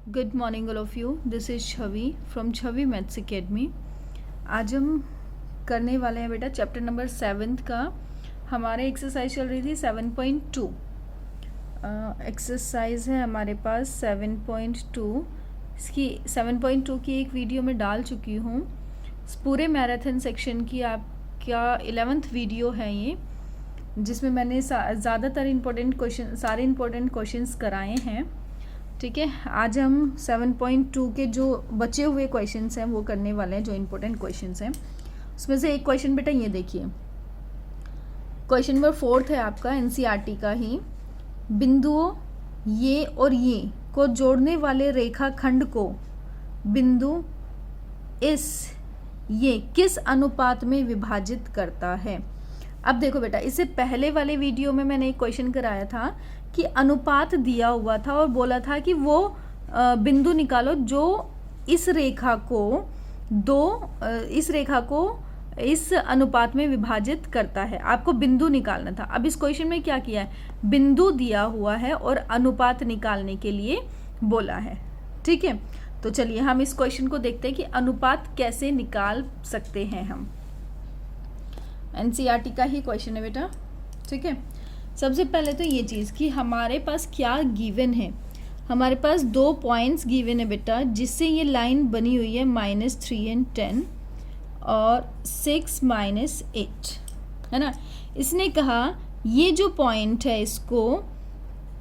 Good morning all of you. This is Chhavi from Chhavi maths academy. आज हम करने वाले हैं बेटा चैप्टर नंबर 7 का। हमारे एक्सरसाइज चल रही थी 7.2। एक्सरसाइज है हमारे पास 7.2। इसकी 7.2 की एक वीडियो में डाल चुकी हूँ। इस पूरे मैराथन सेक्शन की आपका 11th वीडियो है ये, जिसमें मैंने ज़्यादातर सारे इम्पोर्टेंट क्वेश्चंस कराए हैं। ठीक है, आज हम 7.2 के जो बचे हुए क्वेश्चंस हैं वो करने वाले हैं, जो इम्पोर्टेंट क्वेश्चंस हैं। उसमें से एक क्वेश्चन बेटा ये देखिए, क्वेश्चन नंबर 4 है आपका एनसीईआरटी का ही। बिंदुओं ये और ये को जोड़ने वाले रेखाखंड को बिंदु इस ये किस अनुपात में विभाजित करता है। अब देखो बेटा, इससे पहले वाले वीडियो में मैंने एक क्वेश्चन कराया था कि अनुपात दिया हुआ था और बोला था कि वो बिंदु निकालो जो इस रेखा को इस अनुपात में विभाजित करता है। आपको बिंदु निकालना था। अब इस क्वेश्चन में क्या किया है, बिंदु दिया हुआ है और अनुपात निकालने के लिए बोला है। ठीक है, तो चलिए हम इस क्वेश्चन को देखते हैं कि अनुपात कैसे निकाल सकते हैं हम। एनसीईआरटी का ही क्वेश्चन है बेटा। ठीक है, सबसे पहले तो ये चीज़ कि हमारे पास क्या गिवन है। हमारे पास 2 पॉइंट्स गिवन है बेटा, जिससे ये लाइन बनी हुई है -3 and 10 और 6 - 8, है ना। इसने कहा ये जो पॉइंट है इसको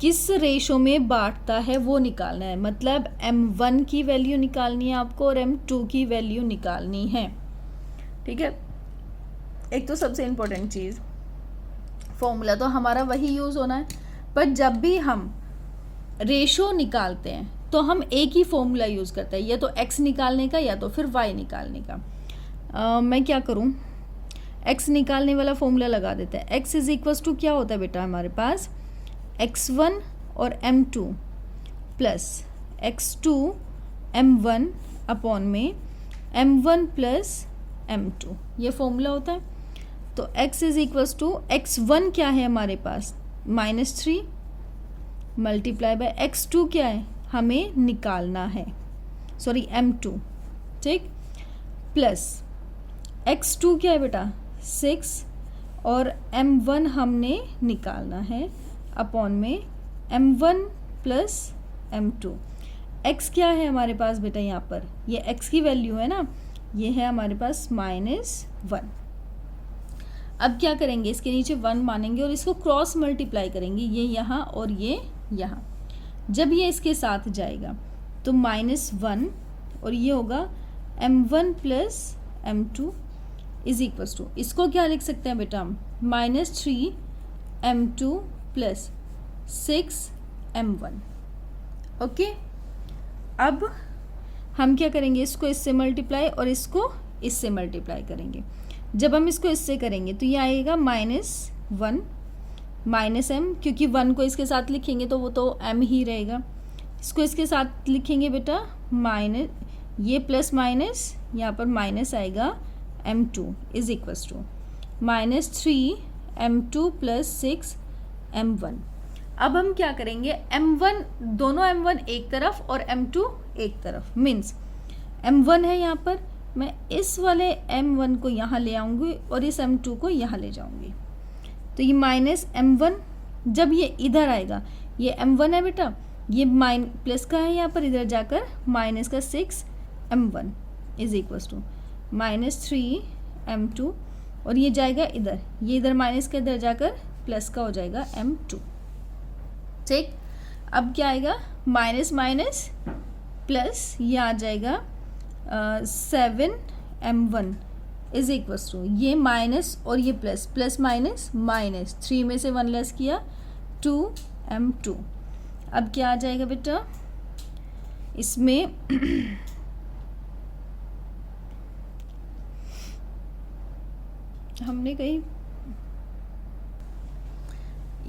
किस रेशो में बांटता है वो निकालना है। मतलब m1 की वैल्यू निकालनी है आपको और m2 की वैल्यू निकालनी है। ठीक है, एक तो सबसे इम्पोर्टेंट चीज़ फॉर्मूला तो हमारा वही यूज़ होना है, पर जब भी हम रेशो निकालते हैं तो हम एक ही फॉर्मूला यूज़ करते हैं, या तो x निकालने का या तो फिर y निकालने का। मैं क्या करूं, x निकालने वाला फॉर्मूला लगा देते हैं। x इज इक्वल्स टू क्या होता है बेटा हमारे पास, x1 और m2 plus x2 m1 upon में m1 प्लस m2, ये फॉर्मूला होता है। तो x is equals to x1 क्या है हमारे पास -3 मल्टीप्लाई बाय x2 क्या है हमें निकालना है, सॉरी m2, ठीक, प्लस x2 क्या है बेटा 6 और m1 हमने निकालना है अपॉन में m1 प्लस m2। x क्या है हमारे पास बेटा, यहाँ पर ये x की वैल्यू है ना, ये है हमारे पास -1। अब क्या करेंगे, इसके नीचे 1 मानेंगे और इसको क्रॉस मल्टीप्लाई करेंगे, ये यहाँ और ये यहाँ। जब ये इसके साथ जाएगा तो -1 और ये होगा m1 plus m2 is equals to, इसको क्या लिख सकते हैं बेटा हम -3 m2 प्लस 6 m1। ओके, अब हम क्या करेंगे, इसको इससे मल्टीप्लाई और इसको इससे मल्टीप्लाई करेंगे। जब हम इसको इससे करेंगे तो ये आएगा -1 -m, क्योंकि 1 को इसके साथ लिखेंगे तो वो तो m ही रहेगा। इसको इसके साथ लिखेंगे बेटा माइनस, ये प्लस माइनस यहाँ पर माइनस आएगा m2 is equals to -3 m2 plus 6 m1। अब हम क्या करेंगे, m1 दोनों m1 एक तरफ और m2 एक तरफ, मीन्स m1 है यहाँ पर, मैं इस वाले m1 को यहाँ ले आऊँगी और इस m2 को यहाँ ले जाऊँगी। तो ये -m1 जब ये इधर आएगा, ये m1 है बेटा, ये प्लस का है यहाँ पर, इधर जाकर माइनस का 6 m1 is equals to -3 m2 और ये जाएगा इधर, ये इधर माइनस का इधर जाकर प्लस का हो जाएगा m2। ठीक, अब क्या आएगा, माइनस माइनस प्लस, ये आ जाएगा 7 m1 इज इक्वल्स टू, ये माइनस और ये प्लस, प्लस माइनस माइनस, 3 में से 1 लेस किया 2 m2। अब क्या आ जाएगा बेटा इसमें हमने कहीं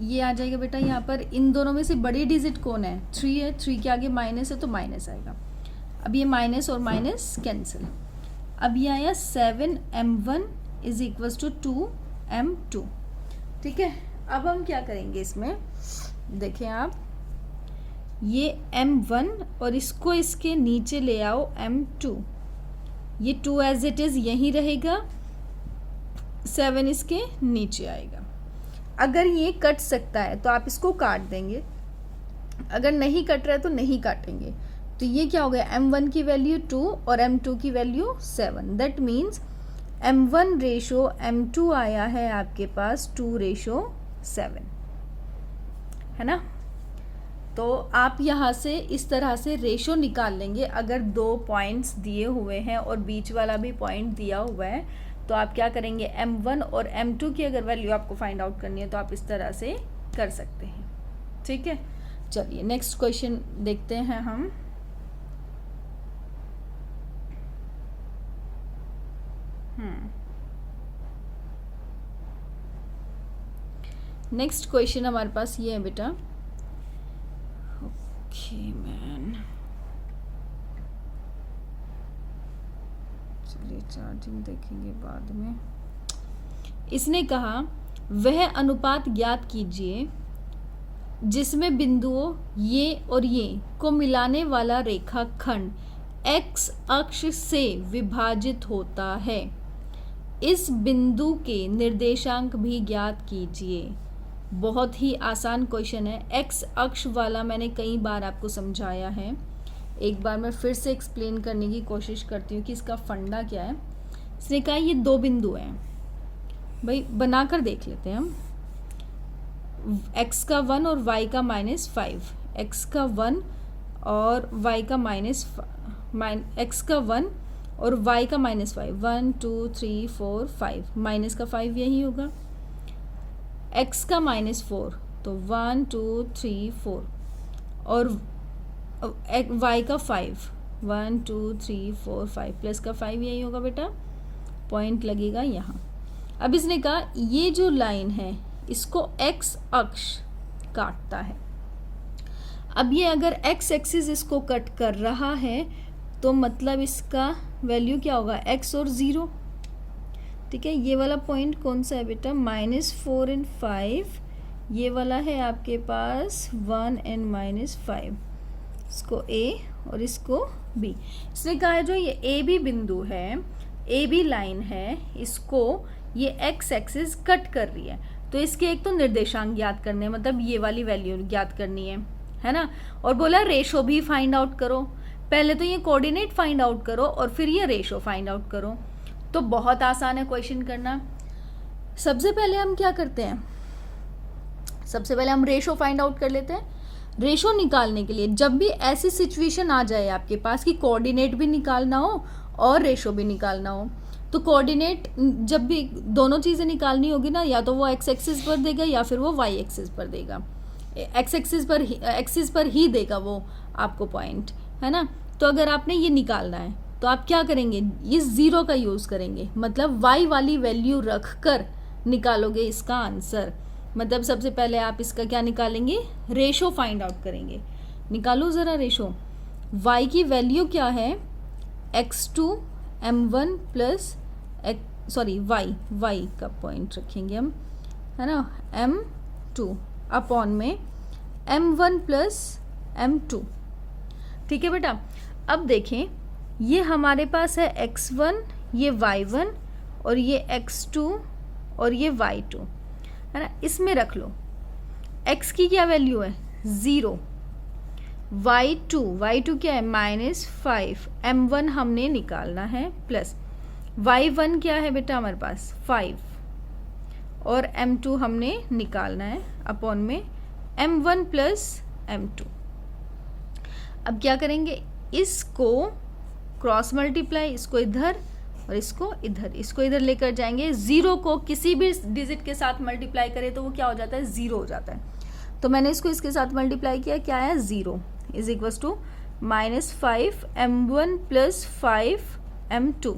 ये आ जाएगा बेटा, यहाँ पर इन दोनों में से बड़ी डिजिट कौन है, 3 है, 3 के आगे माइनस है तो माइनस आएगा। अब ये माइनस और माइनस कैंसिल। अब ये आया 7 m1 is equals to 2 m2। ठीक है, अब हम क्या करेंगे इसमें, देखें आप, ये M1 और इसको इसके नीचे ले आओ M2, ये 2 एज इट इज़ यहीं रहेगा, 7 इसके नीचे आएगा। अगर ये कट सकता है तो आप इसको काट देंगे, अगर नहीं कट रहा है तो नहीं काटेंगे। तो ये क्या हो गया, M1 की वैल्यू 2 और M2 की value 7। That means M1 ratio M2 आया है आपके पास 2:7, है ना। तो आप यहाँ से इस तरह से रेशो निकाल लेंगे। अगर 2 पॉइंट्स दिए हुए हैं और बीच वाला भी पॉइंट दिया हुआ है तो आप क्या करेंगे, M1 और M2 की अगर वैल्यू आपको फाइंड आउट करनी है तो आप इस तरह से कर सकते हैं। ठीक है, चलिए नेक्स्ट क्वेश्चन देखते हैं हम। नेक्स्ट क्वेश्चन हमारे पास ये है बेटा। ओके मैन, चलिए चार्जिंग देखेंगे बाद में। इसने कहा वह अनुपात ज्ञात कीजिए जिसमें बिंदुओं ये और ये को मिलाने वाला रेखाखंड x अक्ष से विभाजित होता है। इस बिंदु के निर्देशांक भी ज्ञात कीजिए। बहुत ही आसान क्वेश्चन है। x अक्ष वाला मैंने कई बार आपको समझाया है, एक बार मैं फिर से एक्सप्लेन करने की कोशिश करती हूँ कि इसका फंडा क्या है। इसने कहा ये 2 बिंदु हैं, भाई बनाकर देख लेते हैं हम। x का 1 और y का -5, x का 1 और y का x का 1 और y का -5, 1 2 3 4 5, माइनस का 5 यही होगा। x का -4 तो 1 2 3 4 और y का 5, 1 2 3 4 5, प्लस का 5 यही होगा बेटा, पॉइंट लगेगा यहाँ। अब इसने कहा ये जो लाइन है इसको x अक्ष काटता है। अब ये अगर x एक्सिस इसको कट कर रहा है तो मतलब इसका वैल्यू क्या होगा, x और 0। ठीक है, ये वाला पॉइंट कौन सा है बेटा, -4 और 5, ये वाला है आपके पास 1 और -5, इसको A और इसको B। इसने कहा है जो ये AB बिंदु है, AB लाइन है, इसको ये x एक्सिस कट कर रही है, तो इसके एक तो निर्देशांक ज्ञात करने, मतलब ये वाली वैल्यू ज्ञात करनी है ना। और बोला रेशो भी फाइंड आउट करो। पहले तो ये कोऑर्डिनेट फाइंड आउट करो और फिर ये रेशो फाइंड आउट करो। तो बहुत आसान है क्वेश्चन करना। सबसे पहले हम क्या करते हैं, सबसे पहले हम रेशो फाइंड आउट कर लेते हैं। रेशो निकालने के लिए जब भी ऐसी सिचुएशन आ जाए आपके पास कि कोऑर्डिनेट भी निकालना हो और रेशो भी निकालना हो, तो कोऑर्डिनेट जब भी दोनों चीज़ें निकालनी होगी ना, या तो वो x एक्सिस पर देगा या फिर वो y एक्सिस पर देगा। x एक्सिस पर ही देगा वो आपको पॉइंट, है ना। तो अगर आपने ये निकालना है तो आप क्या करेंगे, ये 0 का यूज़ करेंगे, मतलब y वाली वैल्यू रख कर निकालोगे इसका आंसर। मतलब सबसे पहले आप इसका क्या निकालेंगे, रेशो फाइंड आउट करेंगे। निकालो ज़रा रेशो। y की वैल्यू क्या है, x2 m1 प्लस y का पॉइंट रखेंगे हम, है ना, m2 अपॉन में m1 प्लस m2। ठीक है बेटा। अब देखें ये हमारे पास है x1, ये y1 और ये x2 और ये y2, है ना। इसमें रख लो x की क्या वैल्यू है 0, y2 क्या है -5, m1 हमने निकालना है, प्लस y1 क्या है बेटा हमारे पास 5 और m2 हमने निकालना है अपॉन में m1 प्लस m2। अब क्या करेंगे, इसको क्रॉस मल्टीप्लाई, इसको इधर और इसको इधर लेकर जाएंगे। 0 को किसी भी डिजिट के साथ मल्टीप्लाई करें तो वो क्या हो जाता है, 0 हो जाता है। तो मैंने इसको इसके साथ मल्टीप्लाई किया, क्या है 0 is equals to -5 m1 plus 5 m2।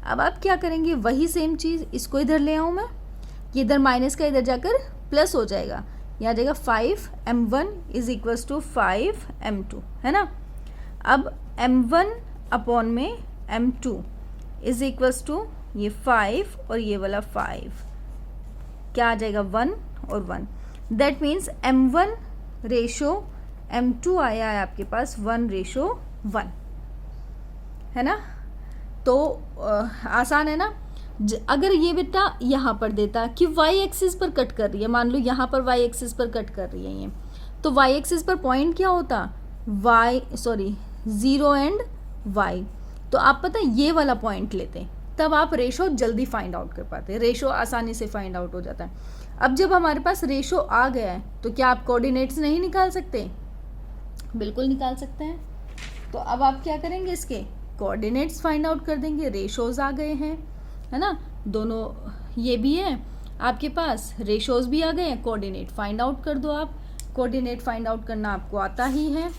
अब आप क्या करेंगे, वही सेम चीज़, इसको इधर ले आऊँ मैं, ये इधर माइनस का इधर जाकर प्लस हो जाएगा, यहाँ जाएगा 5 m1 is equals to 5 m2, है ना। अब m1 अपॉन में m2 इज इक्वल्स टू ये 5 और ये वाला 5, क्या आ जाएगा 1 और 1। That means m1 ratio m2 आया है आपके पास 1:1, है ना। तो आसान है ना। अगर ये बेटा यहाँ पर देता कि y एक्सिस पर कट कर रही है, मान लो यहाँ पर y एक्सिस पर कट कर रही है ये, तो y एक्सिस पर पॉइंट क्या होता, 0 एंड y। तो आप पता है ये वाला पॉइंट लेते, तब आप रेशो जल्दी फाइंड आउट कर पाते, रेशो आसानी से फाइंड आउट हो जाता है। अब जब हमारे पास रेशो आ गया है तो क्या आप कोऑर्डिनेट्स नहीं निकाल सकते, बिल्कुल निकाल सकते हैं। तो अब आप क्या करेंगे, इसके कोऑर्डिनेट्स फाइंड आउट कर देंगे, रेशोज आ गए हैं, है ना, दोनों ये भी है आपके पास, रेशोज भी आ गए हैं, कोऑर्डिनेट फाइंड आउट कर दो आप। कोऑर्डिनेट फाइंड आउट करना आपको आता ही है।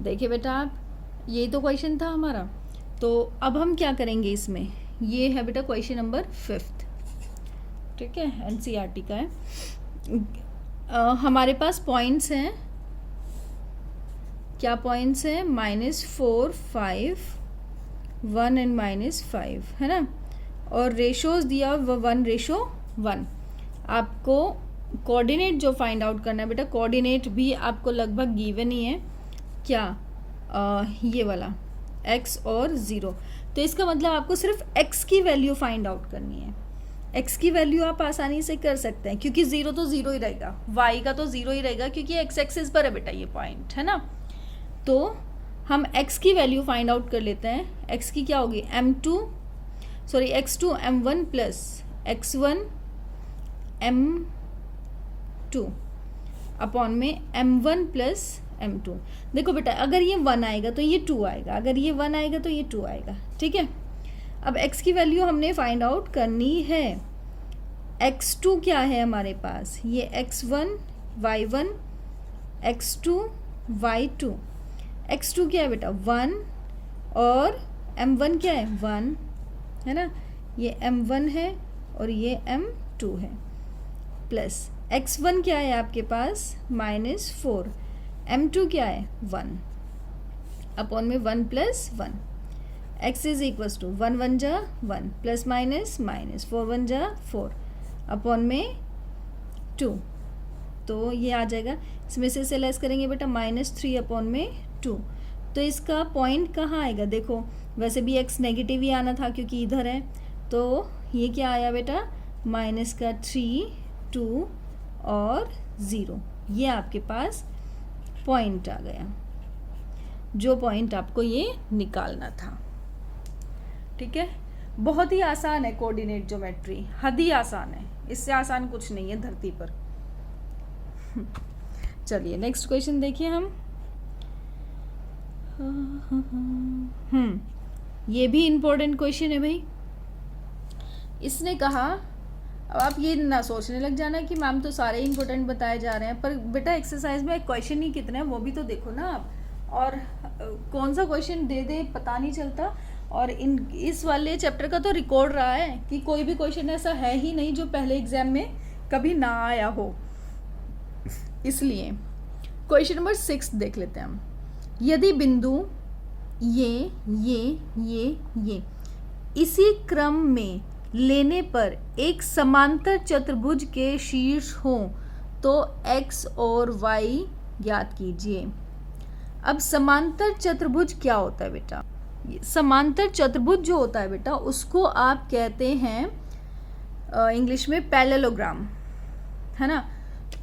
देखिए बेटा आप, यही तो क्वेश्चन था हमारा। तो अब हम क्या करेंगे इसमें, ये है बेटा क्वेश्चन नंबर 5, ठीक है, एनसीईआरटी का है। हमारे पास पॉइंट्स हैं, क्या पॉइंट्स हैं, -4, 5, 1 एंड -5, है ना। और रेशोज दिया 1:1। आपको कोऑर्डिनेट जो फाइंड आउट करना है बेटा, कोऑर्डिनेट भी आपको लगभग गिवन ही है, क्या ये वाला x और 0। तो इसका मतलब आपको सिर्फ x की वैल्यू फाइंड आउट करनी है। x की वैल्यू आप आसानी से कर सकते हैं, क्योंकि 0 तो 0 ही रहेगा, y का तो 0 ही रहेगा, क्योंकि x एक्सिस पर है बेटा ये पॉइंट, है ना। तो हम x की वैल्यू फाइंड आउट कर लेते हैं। x की क्या होगी, x2 m1 plus x1 m2 upon में m1 प्लस m2। देखो बेटा, अगर ये 1 आएगा तो ये 2 आएगा, अगर ये 1 आएगा तो ये 2 आएगा, ठीक है। अब x की वैल्यू हमने फाइंड आउट करनी है। x2 क्या है हमारे पास, ये x1 y1 x2 y2। x2 क्या है बेटा 1, और m1 क्या है 1, है ना, ये m1 है और ये m2 है, प्लस x1 क्या है आपके पास -4, m2 क्या है 1 अपॉन में 1 + 1। x इज इक्वल्स टू 1 1 जा 1 प्लस माइनस माइनस 4 1 जा 4 अपॉन में 2। तो ये आ जाएगा, इसमें से लेस करेंगे बेटा -3 अपॉन में 2। तो इसका पॉइंट कहाँ आएगा, देखो वैसे भी x नेगेटिव ही आना था क्योंकि इधर है, तो ये क्या आया बेटा -3 2 और 0। ये आपके पास पॉइंट आ गया, जो पॉइंट आपको ये निकालना था, ठीक है। बहुत ही आसान है कोऑर्डिनेट ज्योमेट्री, हद ही आसान है, इससे आसान कुछ नहीं है धरती पर। चलिए नेक्स्ट क्वेश्चन देखिए हम। ये भी इम्पोर्टेंट क्वेश्चन है भाई। इसने कहा, अब आप ये ना सोचने लग जाना कि मैम तो सारे इंपॉर्टेंट बताए जा रहे हैं, पर बेटा एक्सरसाइज में क्वेश्चन ही कितने हैं वो भी तो देखो ना आप, और कौन सा क्वेश्चन दे दे पता नहीं चलता। और इस वाले चैप्टर का तो रिकॉर्ड रहा है कि कोई भी क्वेश्चन ऐसा है ही नहीं जो पहले एग्जाम में कभी ना आया हो। इसलिए क्वेश्चन नंबर 6 देख लेते हैं हम। यदि बिंदु ये इसी क्रम में लेने पर एक समांतर चतुर्भुज के शीर्ष हों तो x और y ज्ञात कीजिए। अब समांतर चतुर्भुज क्या होता है बेटा, समांतर चतुर्भुज जो होता है बेटा उसको आप कहते हैं इंग्लिश में पैरेललोग्राम, है ना।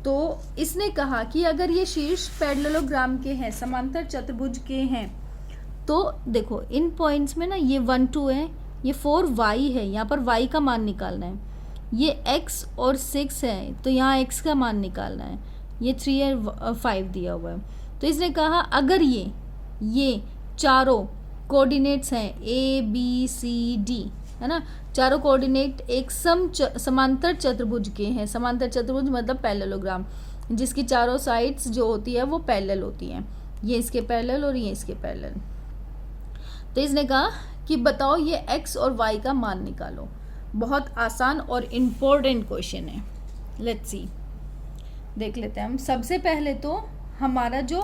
तो इसने कहा कि अगर ये शीर्ष पैरेललोग्राम के हैं, समांतर चतुर्भुज के हैं, तो देखो इन पॉइंट्स में ना ये 1 2 है, ये 4 y है, यहाँ पर y का मान निकालना है, ये x और 6 है तो यहाँ x का मान निकालना है, ये 3 और 5 दिया हुआ है। तो इसने कहा अगर ये चारों कोऑर्डिनेट्स हैं a b c d, है ना, चारों कोऑर्डिनेट एक समांतर चतुर्भुज के हैं। समांतर चतुर्भुज मतलब पैरेललोग्राम, जिसकी चारों साइड्स जो होती है वो पैरेलल होती हैं, ये इसके पैरेलल और ये इसके पैरेलल। तो इसने कहा कि बताओ ये x और y का मान निकालो। बहुत आसान और इम्पोर्टेंट क्वेश्चन है। लेट्स सी, देख लेते हैं हम। सबसे पहले तो हमारा जो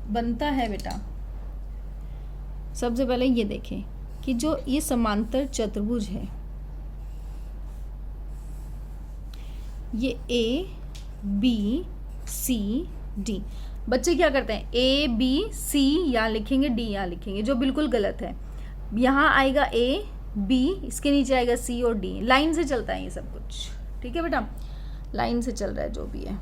बनता है बेटा, सबसे पहले ये देखें कि जो ये समांतर चतुर्भुज है, ये ए बी सी डी। बच्चे क्या करते हैं, ए बी सी यहाँ लिखेंगे, डी यहाँ लिखेंगे, जो बिल्कुल गलत है। यहाँ आएगा ए बी, इसके नीचे आएगा सी और डी। लाइन से चलता है ये सब कुछ, ठीक है बेटा, लाइन से चल रहा है जो भी है।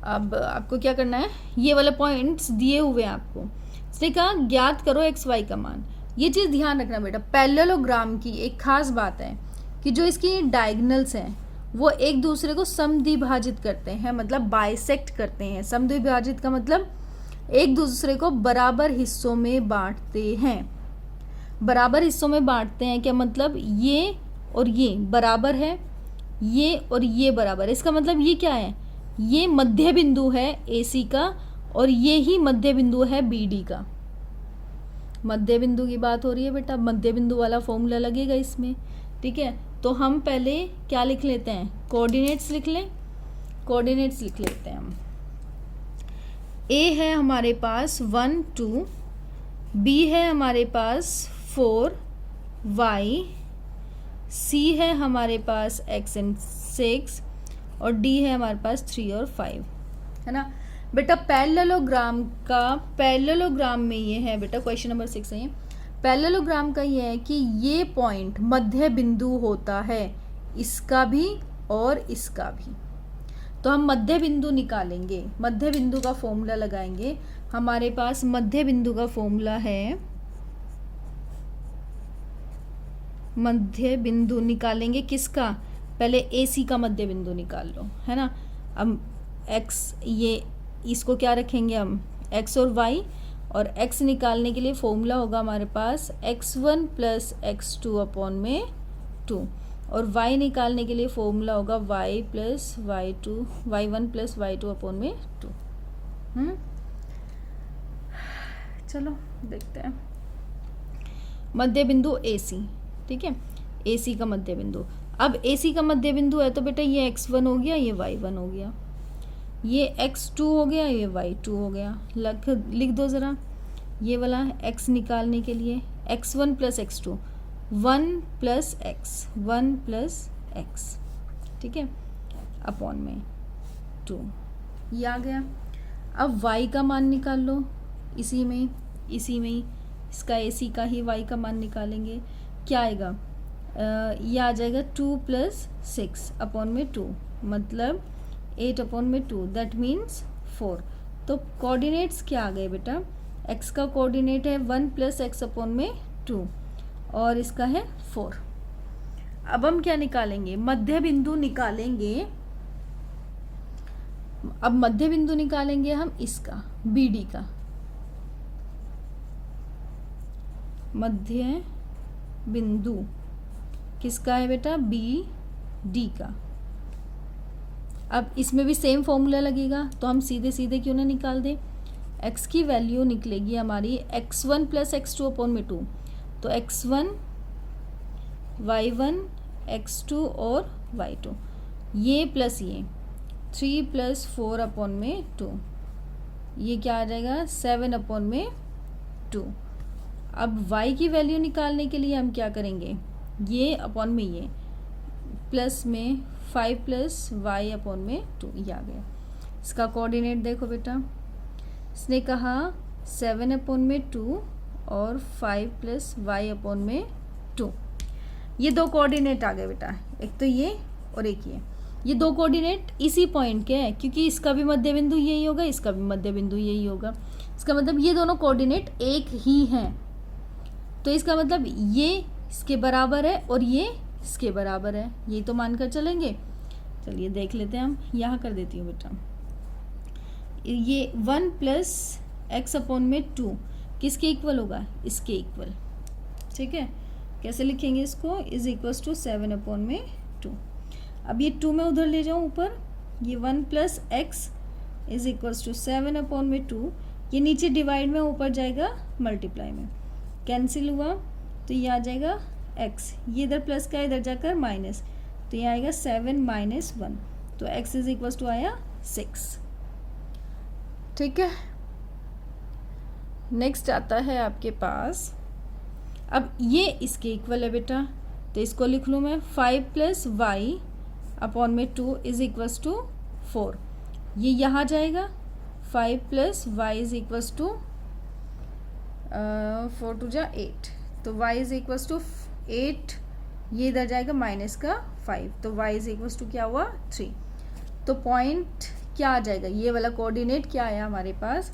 अब आपको क्या करना है, ये वाले पॉइंट्स दिए हुए हैं आपको। इसने कहा ज्ञात करो एक्स वाई का मान। ये चीज़ ध्यान रखना बेटा, पैरेललोग्राम की एक खास बात है कि जो इसकी डायगोनल्स हैं वो एक दूसरे को समद्विभाजित करते हैं, मतलब बाइसेक्ट करते हैं। समद्विभाजित का मतलब एक दूसरे को बराबर हिस्सों में बांटते हैं। बराबर हिस्सों में बांटते हैं क्या मतलब, ये और ये बराबर है, ये और ये बराबर है। इसका मतलब ये क्या है, ये मध्य बिंदु है AC का और ये ही मध्य बिंदु है BD का। मध्य बिंदु की बात हो रही है बेटा, मध्य बिंदु वाला फॉर्मूला लगेगा इसमें, ठीक है। तो हम पहले क्या लिख लेते हैं, कोऑर्डिनेट्स लिख लें। कोऑर्डिनेट्स लिख लेते हैं हम। A है हमारे पास 1 2, B है हमारे पास 4, Y, C है हमारे पास X and 6 और D है हमारे पास 3 और 5, है ना बेटा। पैरेललोग्राम में ये है बेटा, क्वेश्चन नंबर 6 है ये। पैरेललोग्राम का ये है कि ये पॉइंट मध्य बिंदु होता है, इसका भी और इसका भी। तो हम मध्य बिंदु निकालेंगे, मध्य बिंदु का फॉर्मूला लगाएंगे। हमारे पास मध्य बिंदु का फॉर्मूला है, मध्य बिंदु निकालेंगे किसका, पहले AC का मध्य बिंदु निकाल लो, है ना। अब X, ये इसको क्या रखेंगे हम, X और Y, और X निकालने के लिए फॉर्मूला होगा हमारे पास x1 प्लस x2 अपॉन में 2, और Y निकालने के लिए फॉर्मूला होगा y plus y2, y1 plus y2 upon में 2। चलो देखते हैं मध्य बिंदु AC, ठीक है, AC का मध्य बिंदु। अब AC का मध्य बिंदु है तो बेटा ये x1 हो गया, ये y1 हो गया, ये x2 हो गया, ये y2 हो गया। लिख दो ज़रा ये वाला x निकालने के लिए, x1 plus x2, 1 plus x, 1 plus x, ठीक है, अपॉन में 2, ये आ गया। अब y का मान निकाल लो, इसी में ही इसका AC का ही y का मान निकालेंगे। क्या आएगा, ये आ जाएगा 2 प्लस 6 अपॉन में 2, मतलब 8 अपॉन में 2, दैट मीन्स 4। तो कोऑर्डिनेट्स क्या आ गए बेटा, x का कोऑर्डिनेट है 1 प्लस x अपॉन में 2 और इसका है 4। अब हम क्या निकालेंगे, मध्य बिंदु निकालेंगे। अब मध्य बिंदु निकालेंगे हम इसका, BD का मध्य बिंदु किसका है बेटा, BD का। अब इसमें भी सेम फॉर्मूला लगेगा, तो हम सीधे सीधे क्यों ना निकाल दें। x की वैल्यू निकलेगी हमारी x1 प्लस x2 अपॉन में 2, तो x1 y1 x2 और y2, ये प्लस ये 3 प्लस 4 अपॉन में 2, ये क्या आ जाएगा 7 अपॉन में 2। अब y की वैल्यू निकालने के लिए हम क्या करेंगे, ये अपॉन में ये प्लस में 5 प्लस y अपॉन में 2, ये आ गया। इसका कोऑर्डिनेट देखो बेटा, इसने कहा 7 अपॉन में 2 और 5 प्लस y अपॉन में 2, ये दो कोऑर्डिनेट आ गए बेटा, एक तो ये और एक ये दो कोऑर्डिनेट इसी पॉइंट के हैं, क्योंकि इसका भी मध्य बिंदु यही होगा, इसका भी मध्य बिंदु यही होगा। इसका मतलब ये दोनों कोऑर्डिनेट एक ही हैं, तो इसका मतलब ये इसके बराबर है और ये इसके बराबर है, यही तो मानकर चलेंगे। चलिए देख लेते हैं हम, यहाँ कर देती हूँ बेटा, ये 1 प्लस x अपॉन में 2 किसके इक्वल होगा, इसके इक्वल, ठीक है। कैसे लिखेंगे इसको, इज इक्वल्स टू 7 अपॉन में 2। अब ये 2 में उधर ले जाऊँ ऊपर, ये 1 plus x is equals to 7 upon में 2, ये नीचे डिवाइड में ऊपर जाएगा मल्टीप्लाई में, कैंसिल हुआ तो ये आ जाएगा एक्स, ये इधर प्लस का इधर जाकर माइनस, तो ये आएगा 7 माइनस 1, तो x इज इक्वल टू आया 6। ठीक है, नेक्स्ट आता है आपके पास, अब ये इसके इक्वल है बेटा, तो इसको लिख लूँ मैं 5 प्लस वाई अपॉन में 2 इज इक्वल्स टू 4, ये यहाँ जाएगा 5 plus y is equals to 4 two जा 8, तो y इज इक्वल्स टू 8, ये इधर जाएगा माइनस का 5, तो y इज इक्वल्स टू क्या हुआ 3। तो पॉइंट क्या आ जाएगा, ये वाला कोऑर्डिनेट क्या आया हमारे पास,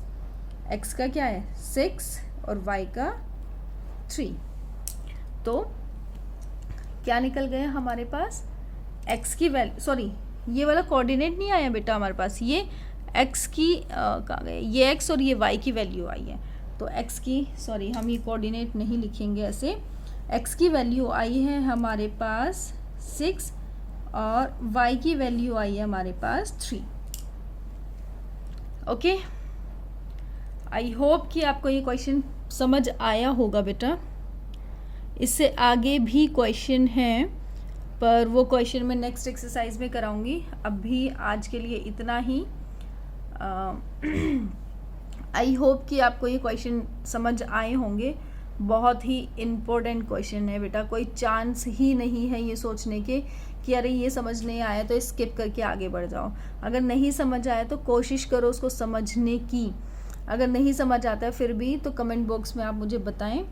x का क्या है 6 और y का 3, तो क्या निकल गया हमारे पास, x की वैल्यू, सॉरी ये वाला कोऑर्डिनेट नहीं आया बेटा हमारे पास, ये x की कहाँ गए, ये x और ये y की वैल्यू आई है, तो x की, सॉरी हम ये कोऑर्डिनेट नहीं लिखेंगे ऐसे, x की वैल्यू आई है हमारे पास 6 और y की वैल्यू आई है हमारे पास 3। ओके, आई होप कि आपको ये क्वेश्चन समझ आया होगा बेटा। इससे आगे भी क्वेश्चन हैं, पर वो क्वेश्चन मैं नेक्स्ट एक्सरसाइज में कराऊंगी, अभी आज के लिए इतना ही। आई होप कि आपको ये क्वेश्चन समझ आए होंगे, बहुत ही इम्पोर्टेंट क्वेश्चन है बेटा, कोई चांस ही नहीं है ये सोचने के कि अरे ये समझ नहीं आया तो स्किप करके आगे बढ़ जाओ। अगर नहीं समझ आया तो कोशिश करो उसको समझने की, अगर नहीं समझ आता है फिर भी तो कमेंट बॉक्स में आप मुझे बताएं,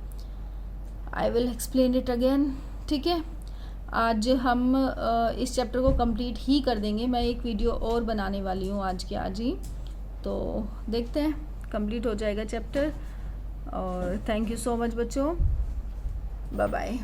I will explain it again. ठीक है, आज हम इस चैप्टर को कंप्लीट ही कर देंगे, मैं एक वीडियो और बनाने वाली हूँ आज के आज ही, तो देखते हैं कंप्लीट हो जाएगा चैप्टर। और थैंक यू सो मच बच्चों, बाय बाय।